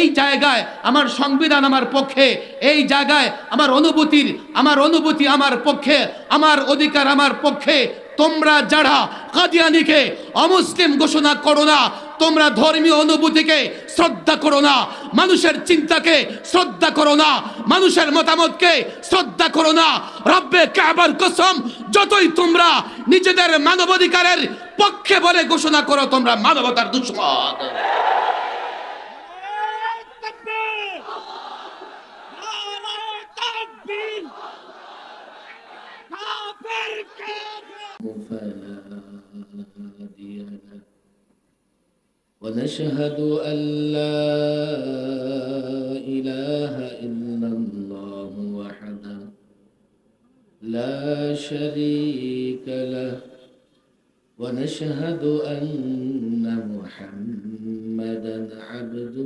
এই জায়গায় আমার সংবিধান আমার পক্ষে, এই জায়গায় আমার অনুভূতি আমার পক্ষে, আমার অধিকার আমার পক্ষে। তোমরা যারা কাদিয়ানীকে অমুসলিম ঘোষণা করো না, তোমরা ধর্মীয় অনুভূতিকে শ্রদ্ধা করো না, মানুষের চিন্তাকে শ্রদ্ধা করো না, মানুষের মতামতকে শ্রদ্ধা করো না। রব্বে কাবার কসম, যতই তোমরা নিজেদের মানবাধিকারের পক্ষে বলে ঘোষণা করো, তোমরা মানবতার দুশ্মন। ونشهد أن لا إله إلا الله وحده لا شريك له ونشهد أن محمدا عبده